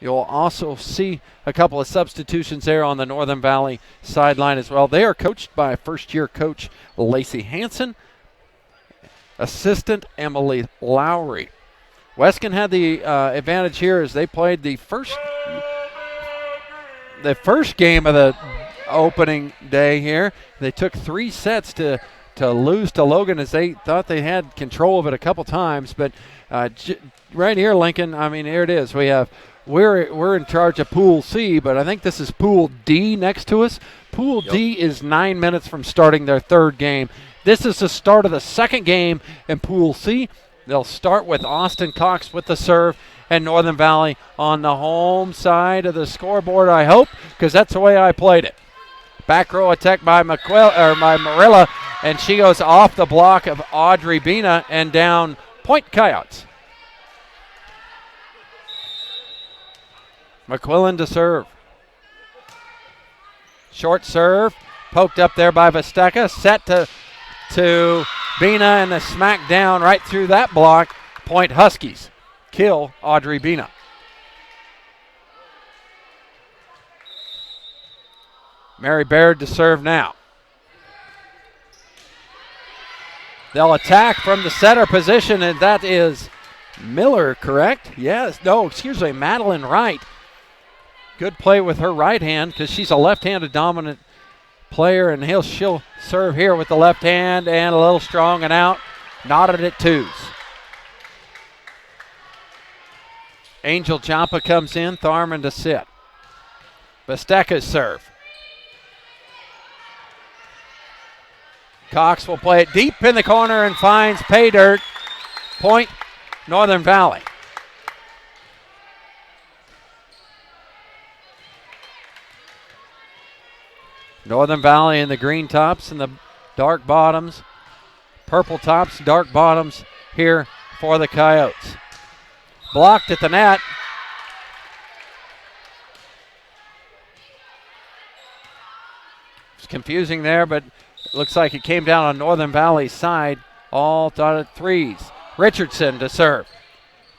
You'll also see a couple of substitutions there on the Northern Valley sideline as well. They are coached by first-year coach Lacey Hansen, assistant Emily Lowry. Weskan had the advantage here as they played the first game of the opening day here. They took 3 sets to lose to Logan as they thought they had control of it a couple times. But right here, Lincoln, I mean, here it is. We're in charge of Pool C, but I think this is Pool D next to us. Pool D is 9 minutes from starting their third game. This is the start of the second game in Pool C. They'll start with Austin Cox with the serve and Northern Valley on the home side of the scoreboard, I hope, because that's the way I played it. Back row attack by Marilla, and she goes off the block of Audrey Bina and down point Coyotes. McQuillan to serve. Short serve, poked up there by Vesteca, set to Bina, and the smack down right through that block. Point Huskies. Kill Audrey Bina. Mary Baird to serve now. They'll attack from the setter position, and that is Miller, correct? Yes. No, excuse me, Madeline Wright. Good play with her right hand because she's a left-handed dominant player, and she'll serve here with the left hand and a little strong and out. Knotted at 2s. Angel Champa comes in, Tharman to sit. Vesteca's serve. Cox will play it deep in the corner and finds pay dirt. Point Northern Valley. Northern Valley in the green tops and the dark bottoms. Purple tops, dark bottoms here for the Coyotes. Blocked at the net. It's confusing there, but it looks like it came down on Northern Valley's side. All dotted 3s. Richardson to serve.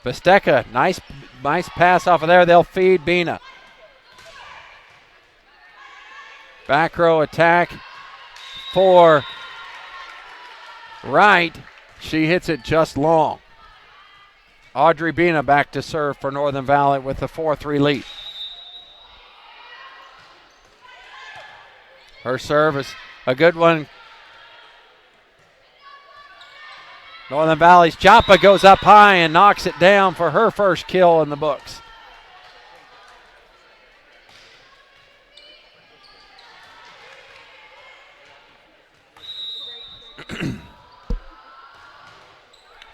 Vesteca, nice pass off of there. They'll feed Bina. Back row attack for Wright. She hits it just long. Audrey Bina back to serve for Northern Valley with the 4-3 lead. Her serve is a good one. Northern Valley's Champa goes up high and knocks it down for her first kill in the books.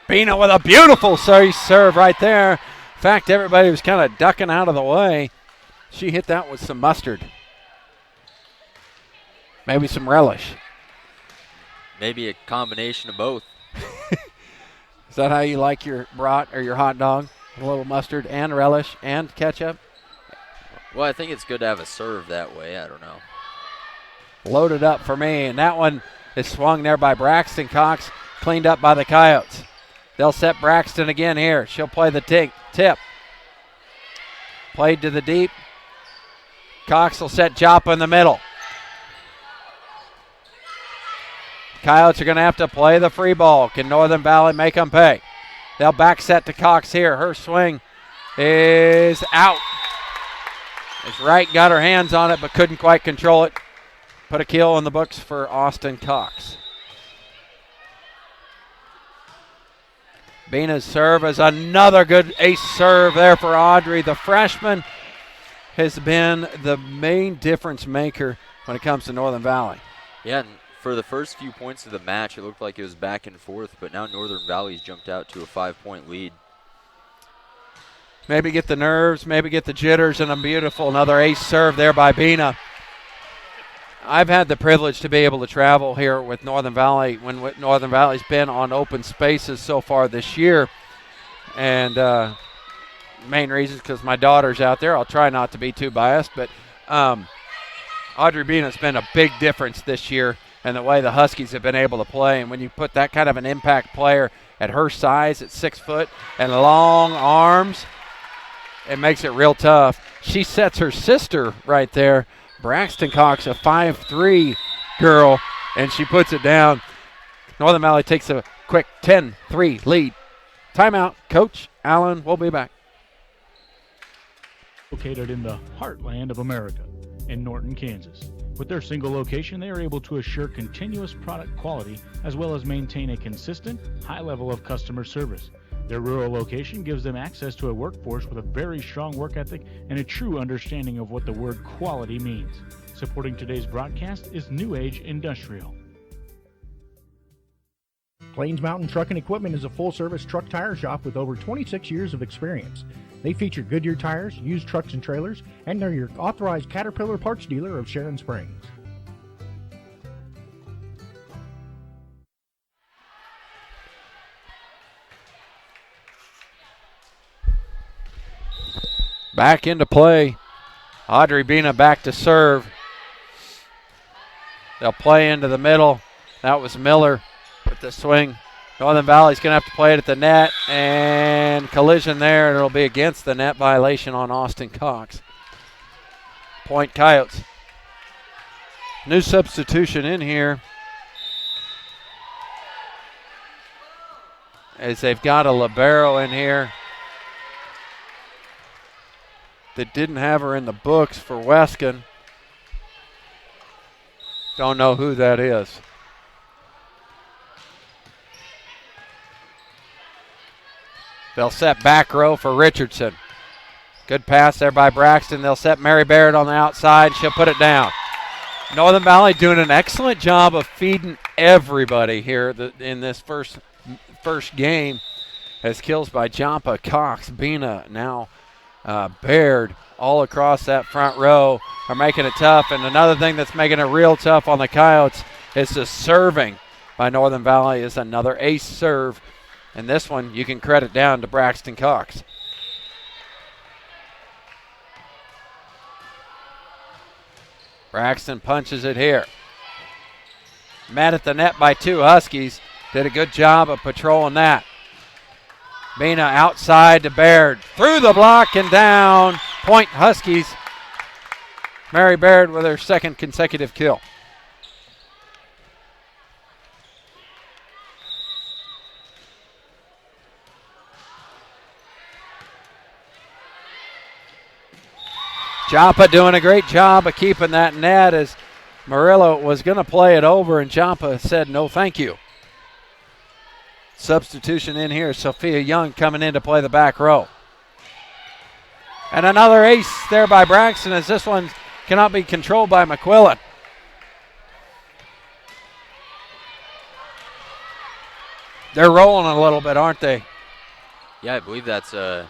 Bina with a beautiful serve right there. In fact, everybody was kind of ducking out of the way. She hit that with some mustard. Maybe some relish. Maybe a combination of both. Is that how you like your brat or your hot dog? A little mustard and relish and ketchup? Well, I think it's good to have a serve that way. I don't know. Loaded up for me, and that one is swung there by Braxton Cox, cleaned up by the Coyotes. They'll set Braxton again here. She'll play the tip. Played to the deep. Cox will set Joppa in the middle. Coyotes are going to have to play the free ball. Can Northern Valley make them pay? They'll back set to Cox here. Her swing is out. As Wright got her hands on it but couldn't quite control it. Put a kill in the books for Austin Cox. Bina's serve is another good ace serve there for Audrey. The freshman has been the main difference maker when it comes to Northern Valley. Yeah, and for the first few points of the match, it looked like it was back and forth, but now Northern Valley's jumped out to a 5-point lead. Maybe get the nerves, maybe get the jitters, and another ace serve there by Bina. I've had the privilege to be able to travel here with Northern Valley when Northern Valley's been on open spaces so far this year. And main reason is because my daughter's out there. I'll try not to be too biased, but Audrey Bina's been a big difference this year in the way the Huskies have been able to play. And when you put that kind of an impact player at her size, at 6 foot, and long arms, it makes it real tough. She sets her sister right there. Braxton Cox, a 5'3" girl, and she puts it down. Northern Valley takes a quick 10-3 lead. Timeout. Coach Allen will be back. Located in the heartland of America, in Norton, Kansas. With their single location, they are able to assure continuous product quality as well as maintain a consistent, high level of customer service. Their rural location gives them access to a workforce with a very strong work ethic and a true understanding of what the word quality means. Supporting today's broadcast is New Age Industrial. Plains Mountain Truck and Equipment is a full-service truck tire shop with over 26 years of experience. They feature Goodyear tires, used trucks and trailers, and they're your authorized Caterpillar parts dealer of Sharon Springs. Back into play. Audrey Bina back to serve. They'll play into the middle. That was Miller with the swing. Northern Valley's going to have to play it at the net, and collision there, and it'll be against the net violation on Austin Cox. Point Coyotes. New substitution in here as they've got a libero in here that didn't have her in the books for Weskan. Don't know who that is. They'll set back row for Richardson. Good pass there by Braxton. They'll set Mary Barrett on the outside. She'll put it down. Northern Valley doing an excellent job of feeding everybody here in this first game. As kills by Jampa, Cox, Bina, now Baird, all across that front row are making it tough. And another thing that's making it real tough on the Coyotes is the serving by Northern Valley is another ace serve. And this one you can credit down to Braxton Cox. Braxton punches it here. Met at the net by two Huskies. Did a good job of patrolling that. Bina outside to Baird. Through the block and down. Point Huskies. Mary Baird with her second consecutive kill. Jampa doing a great job of keeping that net as Murillo was going to play it over, and Jampa said no thank you. Substitution in here, Sophia Young coming in to play the back row. And another ace there by Braxton as this one cannot be controlled by McQuillan. They're rolling a little bit, aren't they? Yeah, I believe that's a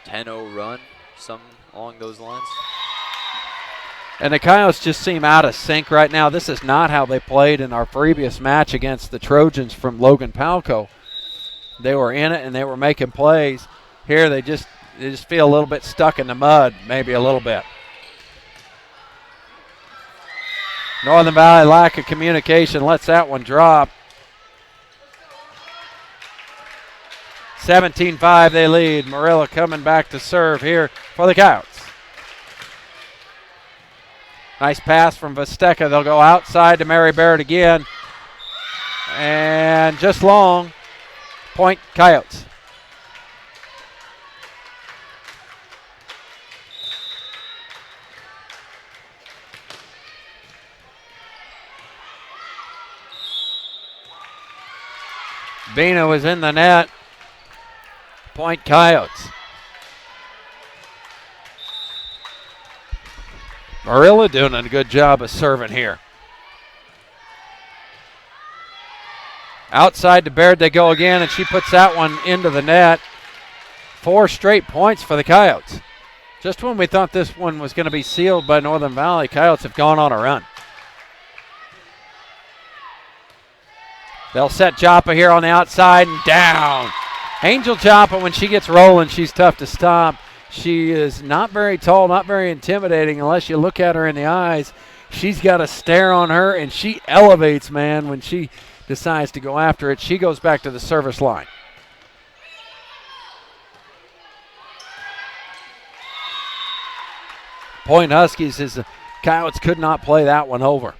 10-0 run, something along those lines. And the Coyotes just seem out of sync right now. This is not how they played in our previous match against the Trojans from Logan Palco. They were in it and they were making plays. Here they just feel a little bit stuck in the mud, maybe a little bit. Northern Valley lack of communication lets that one drop. 17-5 they lead. Murillo coming back to serve here for the Coyotes. Nice pass from Vesteca. They'll go outside to Mary Barrett again. And just long. Point Coyotes. Bina was in the net. Point Coyotes. Murillo doing a good job of serving here. Outside to Baird they go again, and she puts that one into the net. 4 straight points for the Coyotes. Just when we thought this one was going to be sealed by Northern Valley, Coyotes have gone on a run. They'll set Joppa here on the outside and down. Angel Joppa, when she gets rolling, she's tough to stop. She is not very tall, not very intimidating unless you look at her in the eyes. She's got a stare on her, and she elevates, man, when she decides to go after it. She goes back to the service line. Point Huskies is the Coyotes could not play that one over.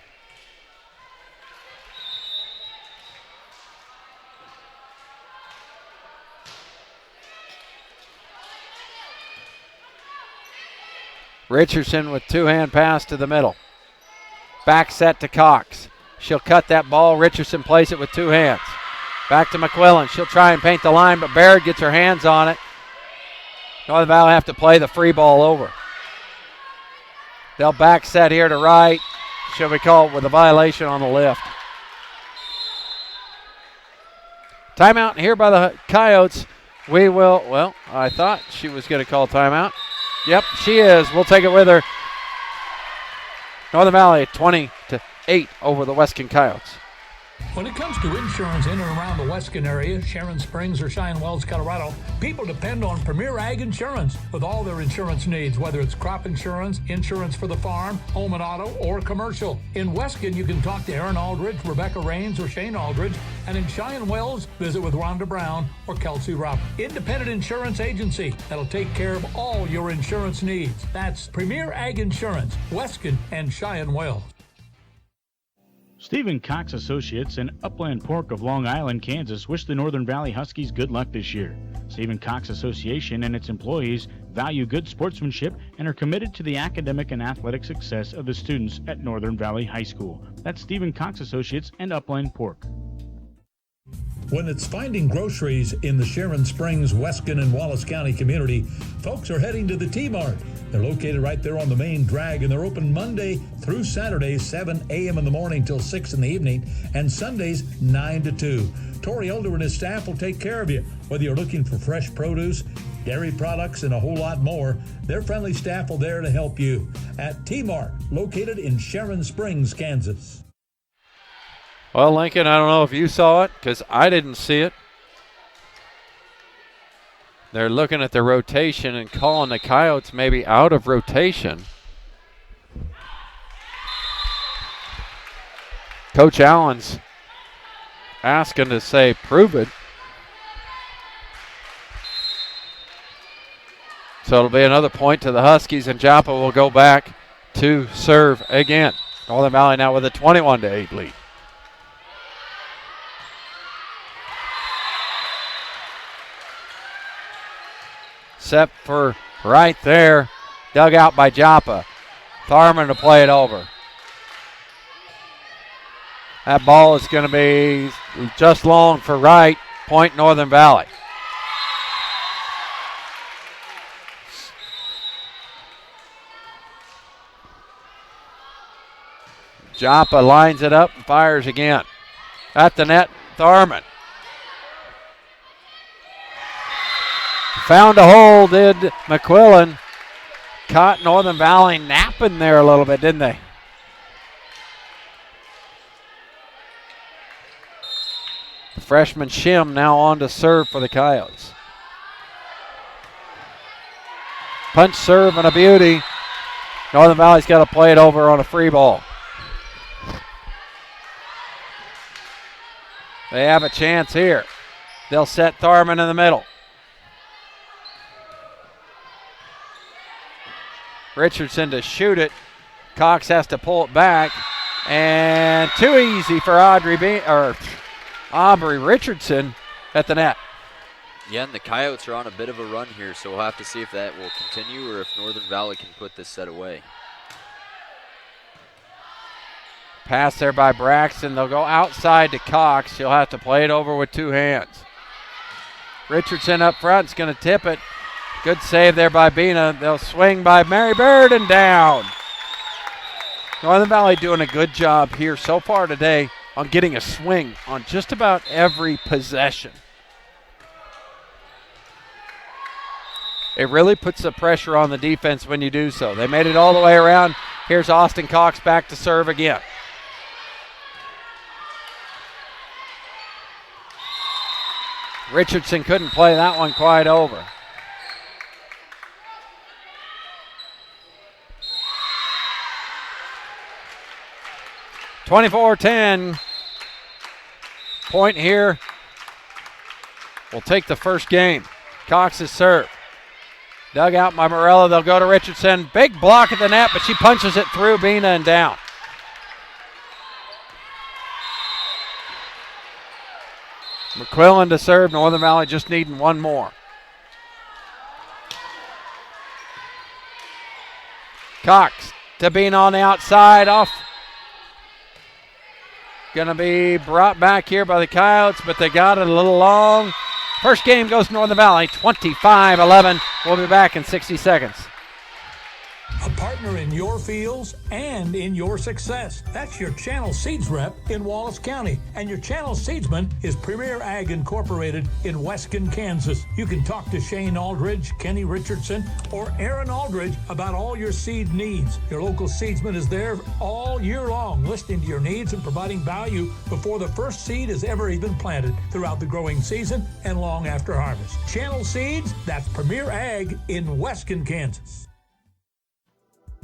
Richardson with two-hand pass to the middle. Back set to Cox. She'll cut that ball. Richardson plays it with two hands. Back to McQuillan. She'll try and paint the line, but Baird gets her hands on it. Northern Valley have to play the free ball over. They'll back set here to right. She'll be called with a violation on the lift. Timeout here by the Coyotes. We will, well, I thought she was going to call timeout. Yep, she is. We'll take it with her. Northern Valley 20-8 over the Weskan Coyotes. When it comes to insurance in and around the Weskan area, Sharon Springs or Cheyenne Wells, Colorado, people depend on Premier Ag Insurance with all their insurance needs, whether it's crop insurance, insurance for the farm, home and auto, or commercial. In Weskan, you can talk to Aaron Aldridge, Rebecca Raines, or Shane Aldridge. And in Cheyenne Wells, visit with Rhonda Brown or Kelsey Roberts. Independent insurance agency that'll take care of all your insurance needs. That's Premier Ag Insurance, Weskan and Cheyenne Wells. Stephen Cox Associates and Upland Pork of Long Island, Kansas wish the Northern Valley Huskies good luck this year. Stephen Cox Association and its employees value good sportsmanship and are committed to the academic and athletic success of the students at Northern Valley High School. That's Stephen Cox Associates and Upland Pork. When it's finding groceries in the Sharon Springs, Weskan, and Wallace County community, folks are heading to the T-Mart. They're located right there on the main drag, and they're open Monday through Saturday, 7 a.m. in the morning till 6 in the evening, and Sundays, 9 to 2. Torrey Elder and his staff will take care of you. Whether you're looking for fresh produce, dairy products, and a whole lot more, their friendly staff will there to help you. At T-Mart, located in Sharon Springs, Kansas. Well, Lincoln, I don't know if you saw it because I didn't see it. They're looking at the rotation and calling the Coyotes maybe out of rotation. Coach Allen's asking to say, prove it. So it'll be another point to the Huskies, and Joppa will go back to serve again. Northern Valley now with a 21-8 lead. Set for right there. Dug out by Joppa. Tharman to play it over. That ball is going to be just long for right. Point Northern Valley. Joppa lines it up and fires again. At the net, Tharman. Found a hole, did McQuillan. Caught Northern Valley napping there a little bit, didn't they? The freshman Shim now on to serve for the Coyotes. Punch serve and a beauty. Northern Valley's got to play it over on a free ball. They have a chance here. They'll set Tharman in the middle. Richardson to shoot it. Cox has to pull it back. And too easy for Aubrey Richardson at the net. Yeah, and the Coyotes are on a bit of a run here, so we'll have to see if that will continue or if Northern Valley can put this set away. Pass there by Braxton. They'll go outside to Cox. She'll have to play it over with two hands. Richardson up front is going to tip it. Good save there by Bina. They'll swing by Mary Baird and down. Northern Valley doing a good job here so far today on getting a swing on just about every possession. It really puts the pressure on the defense when you do so. They made it all the way around. Here's Austin Cox back to serve again. Richardson couldn't play that one quite over. (24-10) point here. We'll take the first game. Cox's serve. Dug out by Morello. They'll go to Richardson. Big block at the net, but she punches it through Bina and down. McQuillan to serve. Northern Valley just needing one more. Cox to Bina on the outside. Off. Going to be brought back here by the Coyotes, but they got it a little long. First game goes to Northern Valley, 25-11. We'll be back in 60 seconds. A partner in your fields and in your success. That's your Channel Seeds rep in Wallace County. And your Channel Seedsman is Premier Ag Incorporated in Weskan, Kansas. You can talk to Shane Aldridge, Kenny Richardson, or Aaron Aldridge about all your seed needs. Your local seedsman is there all year long, listening to your needs and providing value before the first seed is ever even planted throughout the growing season and long after harvest. Channel Seeds, that's Premier Ag in Weskan, Kansas.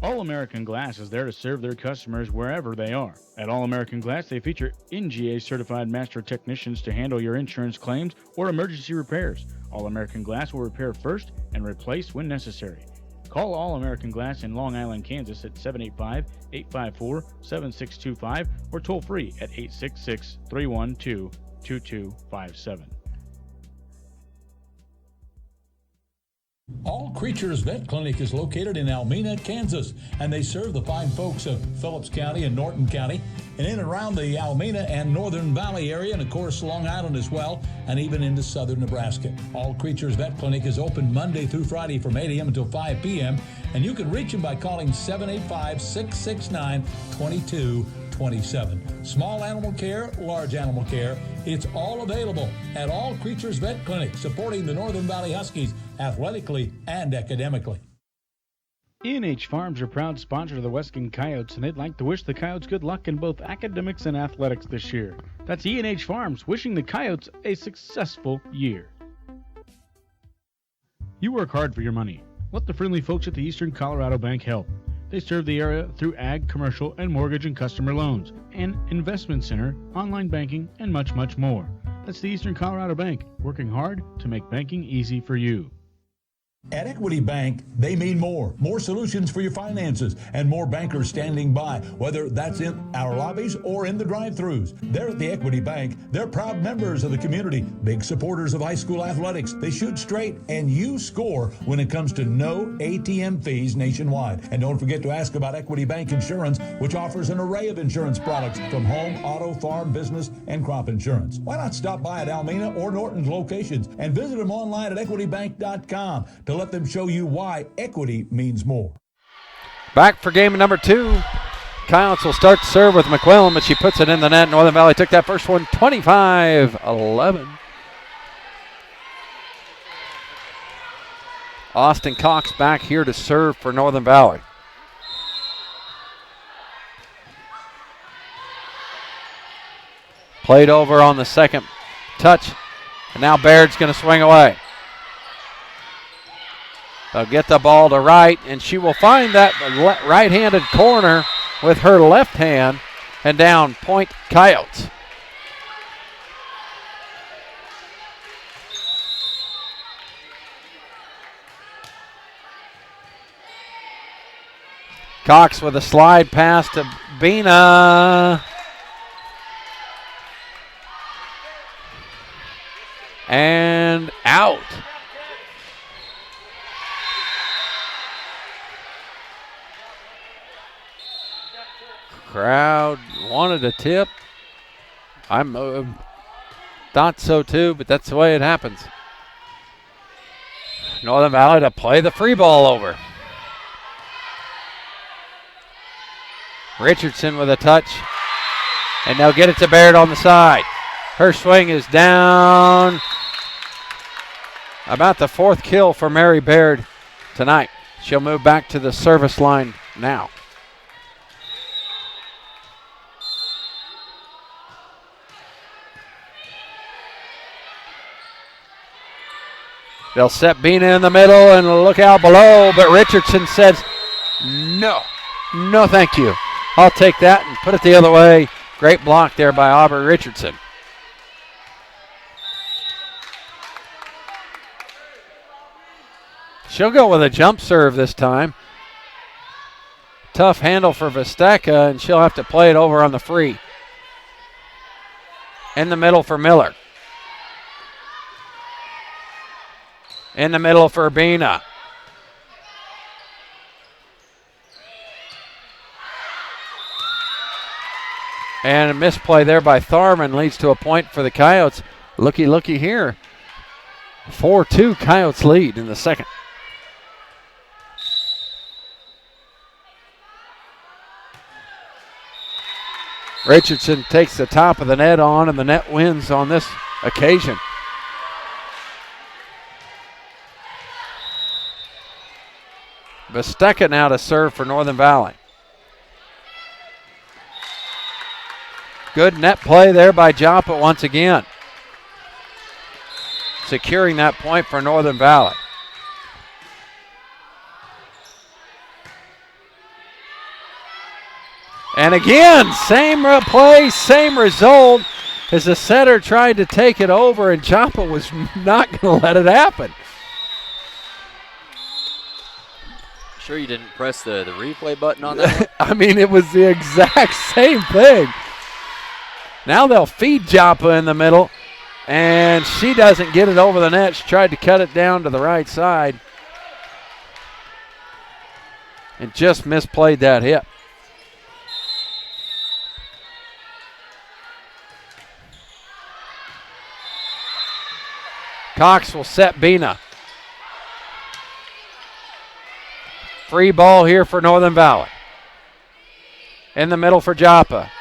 All-American Glass is there to serve their customers wherever they are. At All-American Glass, they feature NGA-certified master technicians to handle your insurance claims or emergency repairs. All-American Glass will repair first and replace when necessary. Call All-American Glass in Long Island, Kansas at 785-854-7625 or toll free at 866-312-2257. All Creatures Vet Clinic is located in Almena, Kansas, and they serve the fine folks of Phillips County and Norton County, and in and around the Almena and Northern Valley area, and of course Long Island as well, and even into southern Nebraska. All Creatures Vet Clinic is open Monday through Friday from 8 a.m. until 5 p.m., and you can reach them by calling 785-669-2227. Small animal care, large animal care, it's all available at All Creatures Vet Clinic, supporting the Northern Valley Huskies athletically and academically. E&H Farms are proud sponsor of the Weskan Coyotes, and they'd like to wish the Coyotes good luck in both academics and athletics this year. That's E&H Farms wishing the Coyotes a successful year. You work hard for your money. Let the friendly folks at the Eastern Colorado Bank help. They serve the area through ag, commercial, and mortgage and customer loans, and investment center, online banking, and much, much more. That's the Eastern Colorado Bank, working hard to make banking easy for you. At Equity Bank, they mean more. More solutions for your finances and more bankers standing by, whether that's in our lobbies or in the drive-thrus. They're at the Equity Bank. They're proud members of the community, big supporters of high school athletics. They shoot straight, and you score when it comes to no ATM fees nationwide. And don't forget to ask about Equity Bank Insurance, which offers an array of insurance products from home, auto, farm, business, and crop insurance. Why not stop by at Almena or Norton's locations and visit them online at equitybank.com to let them show you why equity means more. Back for game number 2. Coyotes will start to serve with McQuillan, but she puts it in the net. Northern Valley took that first one 25-11. Austin Cox back here to serve for Northern Valley. Played over on the second touch, and now Baird's going to swing away. They'll get the ball to right, and she will find that right-handed corner with her left hand, and down point Coyotes. Cox with a slide pass to Bina. And out. Crowd wanted a tip. I thought so too, but that's the way it happens. Northern Valley to play the free ball over. Richardson with a touch, and they'll get it to Baird on the side. Her swing is down. About the 4th kill for Mary Baird tonight. She'll move back to the service line now. They'll set Bina in the middle and look out below, but Richardson says, no, thank you. I'll take that and put it the other way. Great block there by Aubrey Richardson. She'll go with a jump serve this time. Tough handle for Vesteca, and she'll have to play it over on the free. In the middle for Miller. In the middle for Urbina. And a misplay there by Tharman leads to a point for the Coyotes. Looky here. 4-2 Coyotes lead in the second. Richardson takes the top of the net on, and the net wins on this occasion. Vesteca now to serve for Northern Valley. Good net play there by Joppa once again. Securing that point for Northern Valley. And again, same play, same result as the setter tried to take it over, and Joppa was not going to let it happen. Sure you didn't press the replay button on that one? I mean, it was the exact same thing. Now they'll feed Joppa in the middle, and she doesn't get it over the net. She tried to cut it down to the right side and just misplayed that hit. Cox will set Bina. Free ball here for Northern Valley. In the middle for Joppa.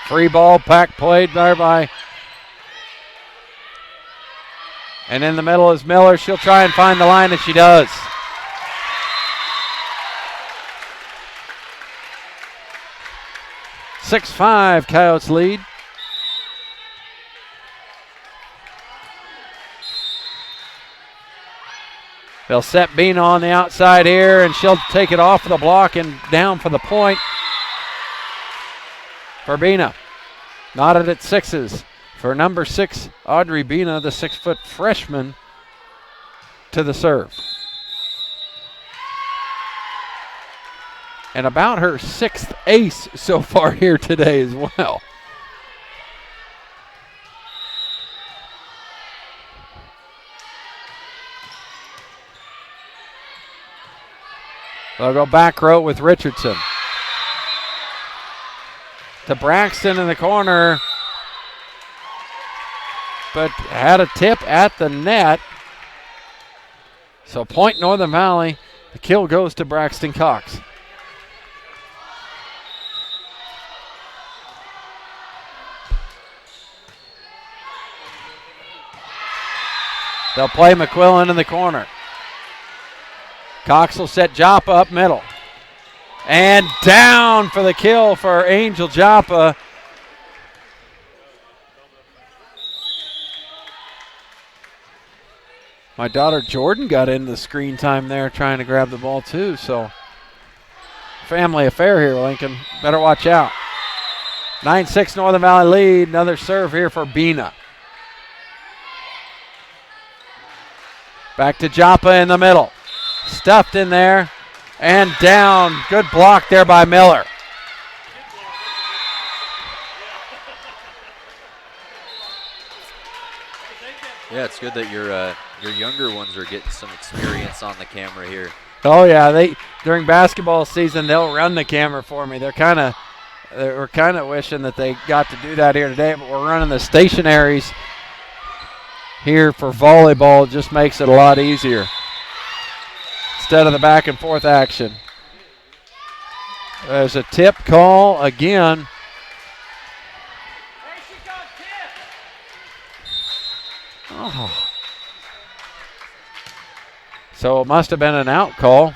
Free ball, pack played there by. And in the middle is Miller. She'll try and find the line, and she does. (6-5) Coyotes lead. They'll set Bina on the outside here, and she'll take it off the block and down for the point. For Bina. Knotted at sixes. For number 6, Audrey Bina, the 6-foot freshman, to the serve. And about her 6th ace so far here today as well. They'll go back row with Richardson. To Braxton in the corner, but had a tip at the net. So point Northern Valley. The kill goes to Braxton Cox. They'll play McQuillan in the corner. Cox will set Joppa up middle. And down for the kill for Angel Joppa. My daughter Jordan got into the screen time there trying to grab the ball too, so family affair here, Lincoln. Better watch out. 9-6 Northern Valley lead. Another serve here for Bina. Back to Joppa in the middle. Stuffed in there. And down. Good block there by Miller. Yeah, it's good that your younger ones are getting some experience on the camera here. Oh yeah, during basketball season they'll run the camera for me. We're kind of wishing that they got to do that here today, but we're running the stationaries here for volleyball. It just makes it a lot easier instead of the back and forth action. There's a tip call again. Oh. So it must have been an out call.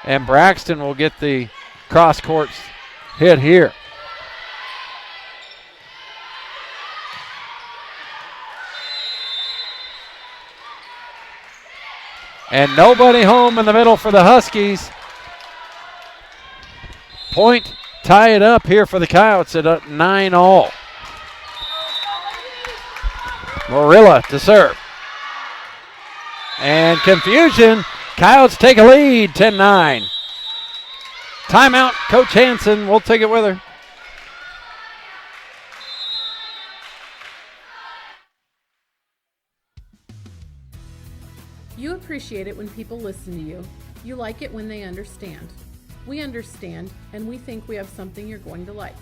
And Braxton will get the cross court hit here. And nobody home in the middle for the Huskies. Point tie it up here for the Coyotes at 9-all. Morilla to serve. And confusion. Coyotes take a lead, 10-9. Timeout, Coach Hansen will take it with her. You appreciate it when people listen to you. You like it when they understand. We understand, and we think we have something you're going to like.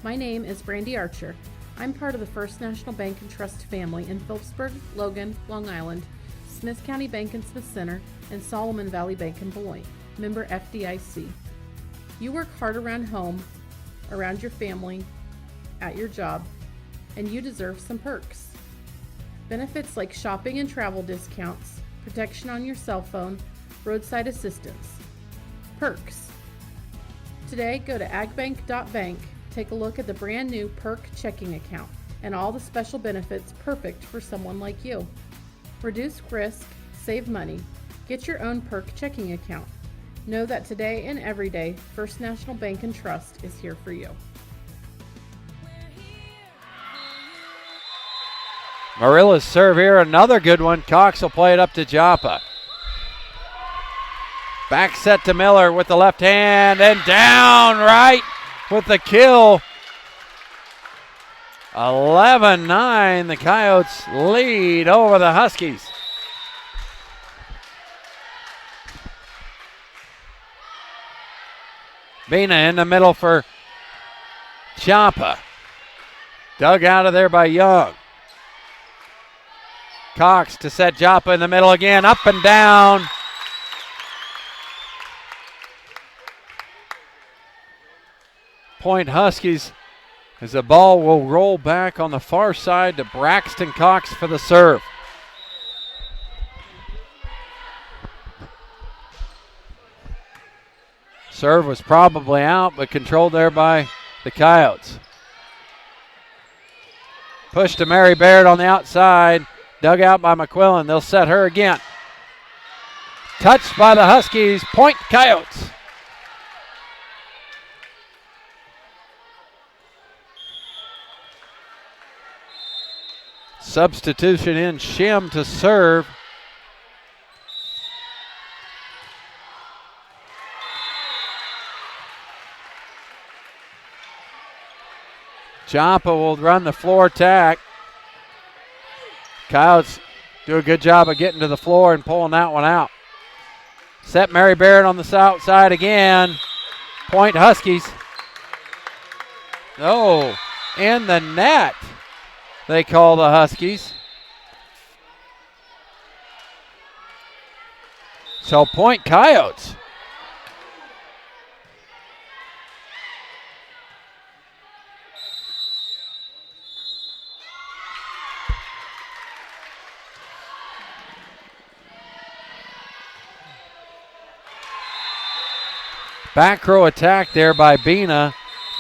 My name is Brandy Archer. I'm part of the First National Bank and Trust family in Phillipsburg, Logan, Long Island, Smith County Bank and Smith Center, and Solomon Valley Bank in Beloit, member FDIC. You work hard around home, around your family, at your job, and you deserve some perks. Benefits like shopping and travel discounts, protection on your cell phone, roadside assistance. Perks. Today, go to agbank.bank, take a look at the brand new Perk checking account and all the special benefits perfect for someone like you. Reduce risk, save money, get your own Perk checking account. Know that today and every day, First National Bank and Trust is here for you. Marilla's serve here, another good one. Cox will play it up to Joppa. Back set to Miller with the left hand and down right with the kill. 11-9, the Coyotes lead over the Huskies. Bina in the middle for Joppa. Dug out of there by Young. Cox to set Joppa in the middle again, up and down. Point Huskies as the ball will roll back on the far side to Braxton Cox for the serve. Serve was probably out, but controlled there by the Coyotes. Push to Mary Baird on the outside. Dug out by McQuillan. They'll set her again. Touched by the Huskies. Point Coyotes. Substitution in Shim to serve. Joppa will run the floor attack. Coyotes do a good job of getting to the floor and pulling that one out. Set Mary Barrett on the outside again. Point Huskies. Oh, in the net, they call the Huskies. So point Coyotes. Back row attack there by Bina.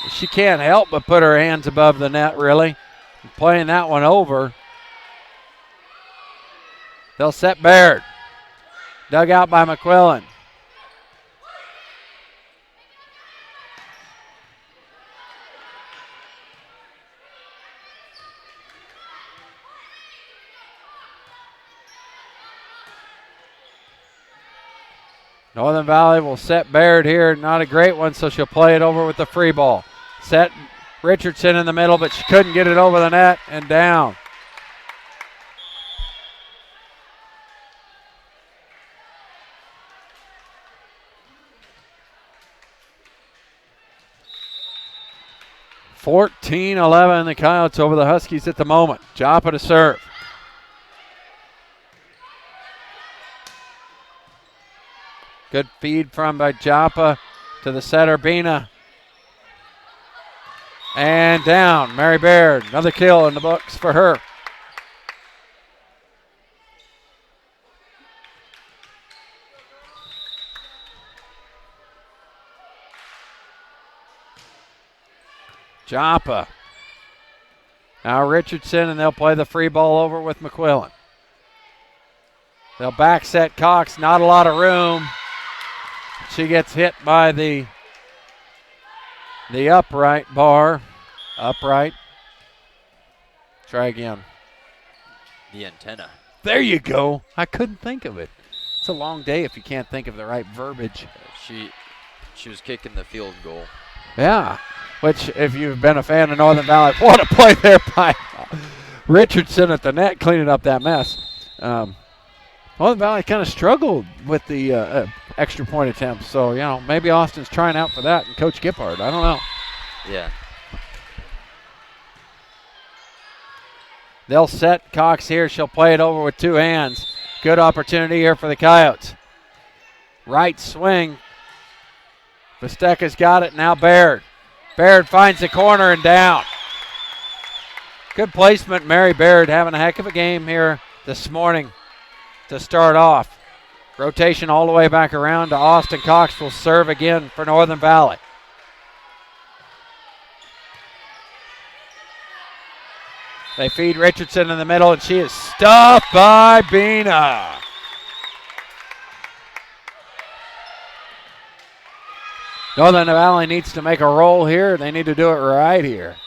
She can't help but put her hands above the net, really. Playing that one over. They'll set Baird. Dug out by McQuillan. Northern Valley will set Baird here. Not a great one, so she'll play it over with the free ball. Set Richardson in the middle, but she couldn't get it over the net and down. (14-11) the Coyotes over the Huskies at the moment. Joppa to serve. Good feed from by Joppa to the setter, Bina. And down, Mary Baird. Another kill in the books for her. Joppa. Now Richardson, and they'll play the free ball over with McQuillan. They'll back set Cox, not a lot of room. She gets hit by the upright bar. Upright. Try again. The antenna. There you go. I couldn't think of it. It's a long day if you can't think of the right verbiage. She was kicking the field goal. Yeah, which if you've been a fan of Northern Valley, what a play there by Richardson at the net cleaning up that mess. Northern Valley kind of struggled with the extra point attempts. So, maybe Austin's trying out for that and Coach Gippard. I don't know. Yeah. They'll set Cox here. She'll play it over with 2 hands. Good opportunity here for the Coyotes. Right swing. Vesteka's got it. Now Baird. Baird finds the corner and down. Good placement. Mary Baird having a heck of a game here this morning to start off. Rotation all the way back around to Austin Cox will serve again for Northern Valley. They feed Richardson in the middle, and she is stuffed by Bina. Northern Valley needs to make a roll here. They need to do it right here.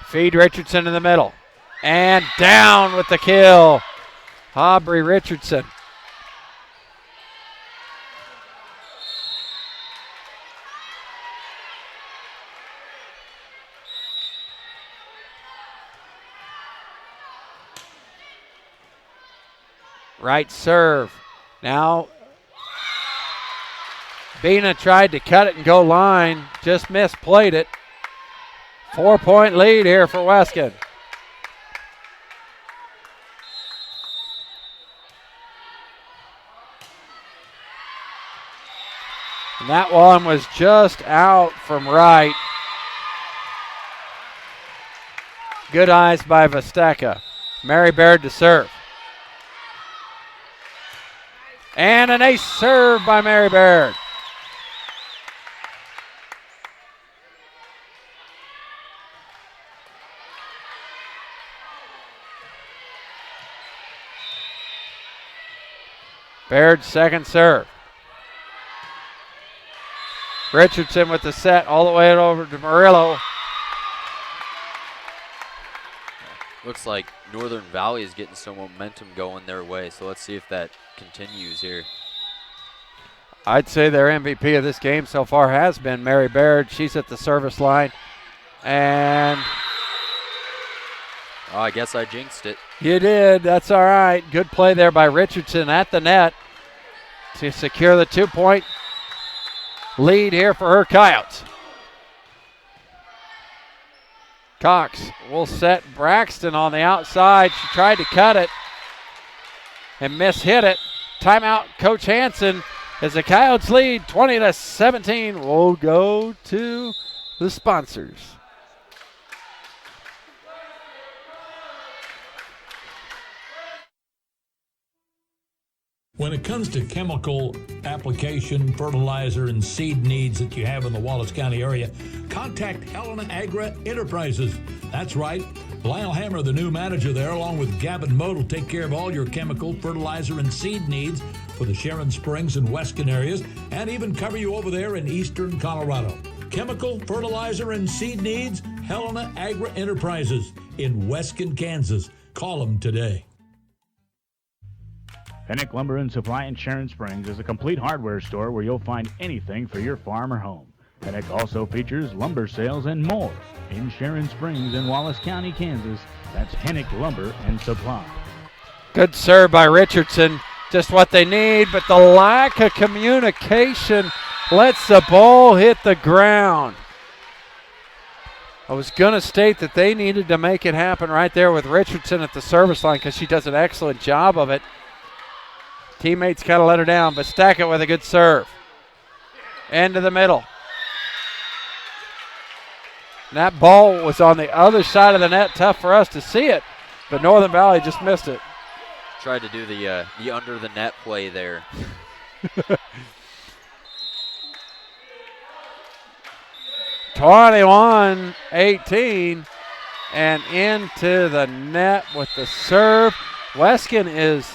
Feed Richardson in the middle. And down with the kill. Aubrey Richardson. Right serve. Now, Bina tried to cut it and go line. Just misplayed it. 4-point lead here for Weskan. And that one was just out from right. Good eyes by Vesteka. Mary Baird to serve. And an ace serve by Mary Baird. Baird's second serve. Richardson with the set all the way over to Murillo. Looks like Northern Valley is getting some momentum going their way, so let's see if that continues here. I'd say their MVP of this game so far has been Mary Baird. She's at the service line. And oh, I guess I jinxed it. you did. That's all right. Good play there by Richardson at the net to secure the 2-point lead here for her Coyotes. Cox will set Braxton on the outside. She tried to cut it and mishit it. Timeout, Coach Hansen, as the Coyotes lead 20-17. We'll go to the sponsors. When it comes to chemical application, fertilizer, and seed needs that you have in the Wallace County area, contact Helena Agri Enterprises. That's right. Lyle Hammer, the new manager there, along with Gavin Mote, will take care of all your chemical, fertilizer, and seed needs for the Sharon Springs and Weskan areas, and even cover you over there in eastern Colorado. Chemical, fertilizer, and seed needs, Helena Agri Enterprises in Weskan, Kansas. Call them today. Fennick Lumber and Supply in Sharon Springs is a complete hardware store where you'll find anything for your farm or home. Fennick also features lumber sales and more in Sharon Springs in Wallace County, Kansas. That's Hennick Lumber and Supply. Good serve by Richardson. Just what they need, but the lack of communication lets the ball hit the ground. I was going to state that they needed to make it happen right there with Richardson at the service line because she does an excellent job of it. Teammates kind of let her down, but Vesteka with a good serve. Into the middle. And that ball was on the other side of the net. Tough for us to see it, but Northern Valley just missed it. Tried to do the under the net play there. 21-18 and into the net with the serve. Weskan is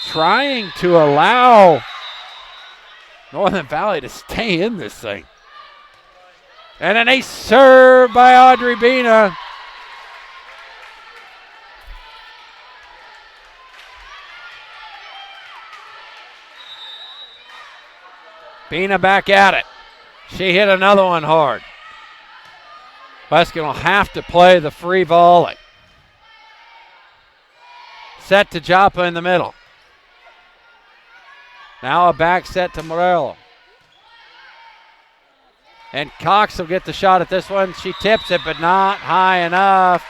trying to allow Northern Valley to stay in this thing. And an ace serve by Audrey Bina. Bina back at it. She hit another one hard. Weskan will have to play the free volley. Set to Joppa in the middle. Now a back set to Morello. And Cox will get the shot at this one. She tips it, but not high enough.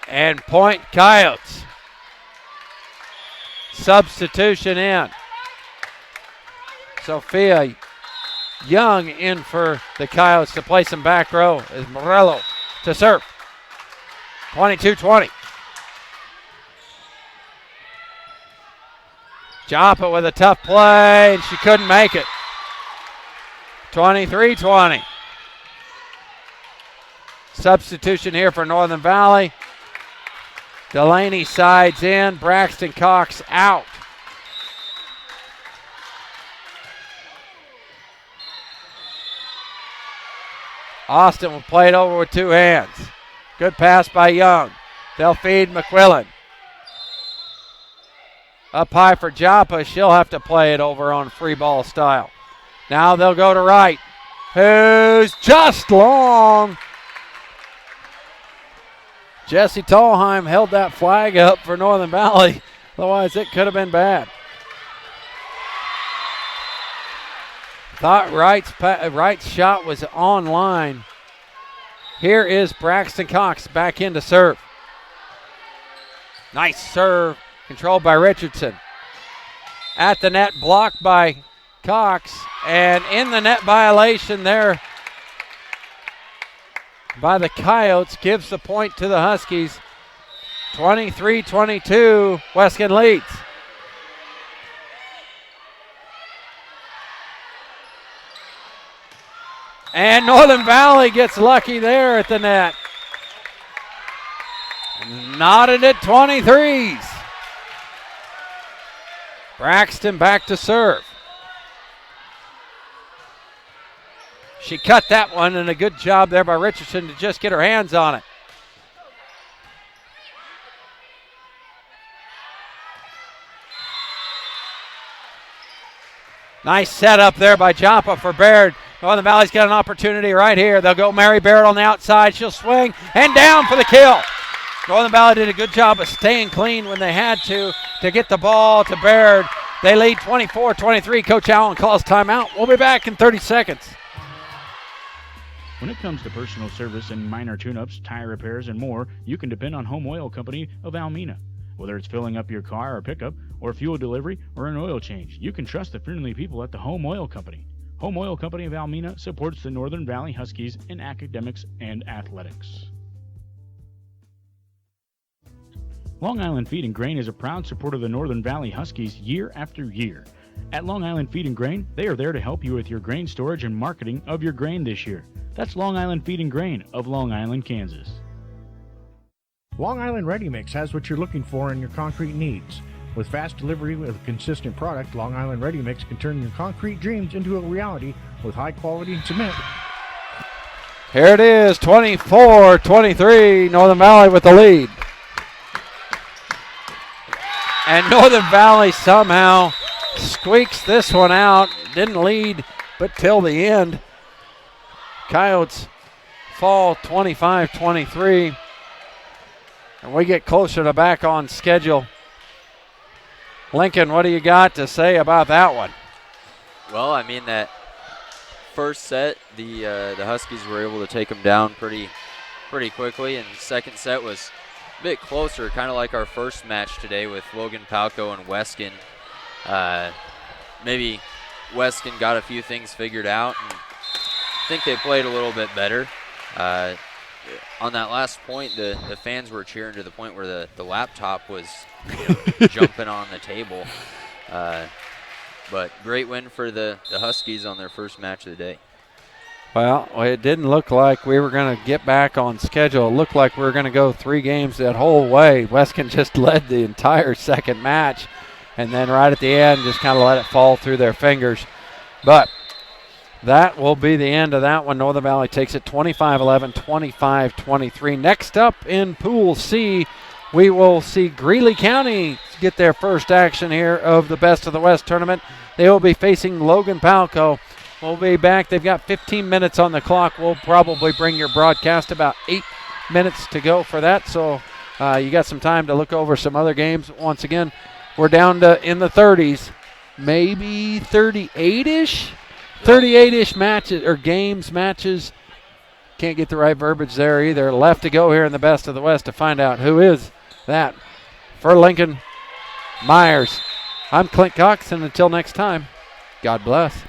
And point Coyotes. Substitution in. Sophia Young in for the Coyotes to play some back row as Morello to serve. 22-20. Joppa with a tough play, and she couldn't make it. 23-20. Substitution here for Northern Valley. Delaney sides in, Braxton Cox out. Austin will play it over with two hands. Good pass by Young. They'll feed McQuillan. Up high for Joppa. She'll have to play it over on free ball style. Now they'll go to Wright, who's just long. Jesse Tallheim held that flag up for Northern Valley. Otherwise, it could have been bad. Thought Wright's shot was on line. Here is Braxton Cox back in to serve. Nice serve, controlled by Richardson. At the net, blocked by Cox, and in the net violation there by the Coyotes gives the point to the Huskies. 23-22, Weskan leads. And Northern Valley gets lucky there at the net. Knotted at 23s. Braxton back to serve. She cut that one, and a good job there by Richardson to just get her hands on it. Nice setup there by Joppa for Baird. Northern Valley's got an opportunity right here. They'll go Mary Barrett on the outside. She'll swing and down for the kill. Northern Valley did a good job of staying clean when they had to get the ball to Baird. They lead 24-23. Coach Allen calls timeout. We'll be back in 30 seconds. When it comes to personal service and minor tune-ups, tire repairs, and more, you can depend on Home Oil Company of Almena. Whether it's filling up your car or pickup, or fuel delivery, or an oil change, you can trust the friendly people at the Home Oil Company. Home Oil Company of Almena supports the Northern Valley Huskies in academics and athletics. Long Island Feed and Grain is a proud supporter of the Northern Valley Huskies year after year. At Long Island Feed and Grain, they are there to help you with your grain storage and marketing of your grain this year. That's Long Island Feed and Grain of Long Island, Kansas. Long Island Ready Mix has what you're looking for in your concrete needs. With fast delivery with a consistent product, Long Island Ready Mix can turn your concrete dreams into a reality with high quality cement. Here it is, 24-23, Northern Valley with the lead. And Northern Valley somehow squeaks this one out. Didn't lead, but till the end. Coyotes fall 25-23. And we get closer to back on schedule. Lincoln, what do you got to say about that one? Well, I mean, that first set, the Huskies were able to take them down pretty quickly, and the second set was a bit closer, kind of like our first match today with Logan Palco and Weskan. Maybe Weskan got a few things figured out, and I think they played a little bit better. On that last point, the fans were cheering to the point where the laptop was jumping on the table. But great win for the Huskies on their first match of the day. Well, it didn't look like we were going to get back on schedule. It looked like we were going to go 3 games that whole way. Weskan just led the entire second match, and then right at the end just kind of let it fall through their fingers. But that will be the end of that one. Northern Valley takes it 25-11, 25-23. Next up in Pool C, we will see Greeley County get their first action here of the Best of the West tournament. They will be facing Logan Palco. We'll be back. They've got 15 minutes on the clock. We'll probably bring your broadcast about 8 minutes to go for that. So you got some time to look over some other games. Once again, we're down to in the 30s, maybe 38-ish. 38-ish matches or matches. Can't get the right verbiage there either. Left to go here in the Best of the West to find out who is that. For Lincoln Myers, I'm Clint Cox, and until next time, God bless.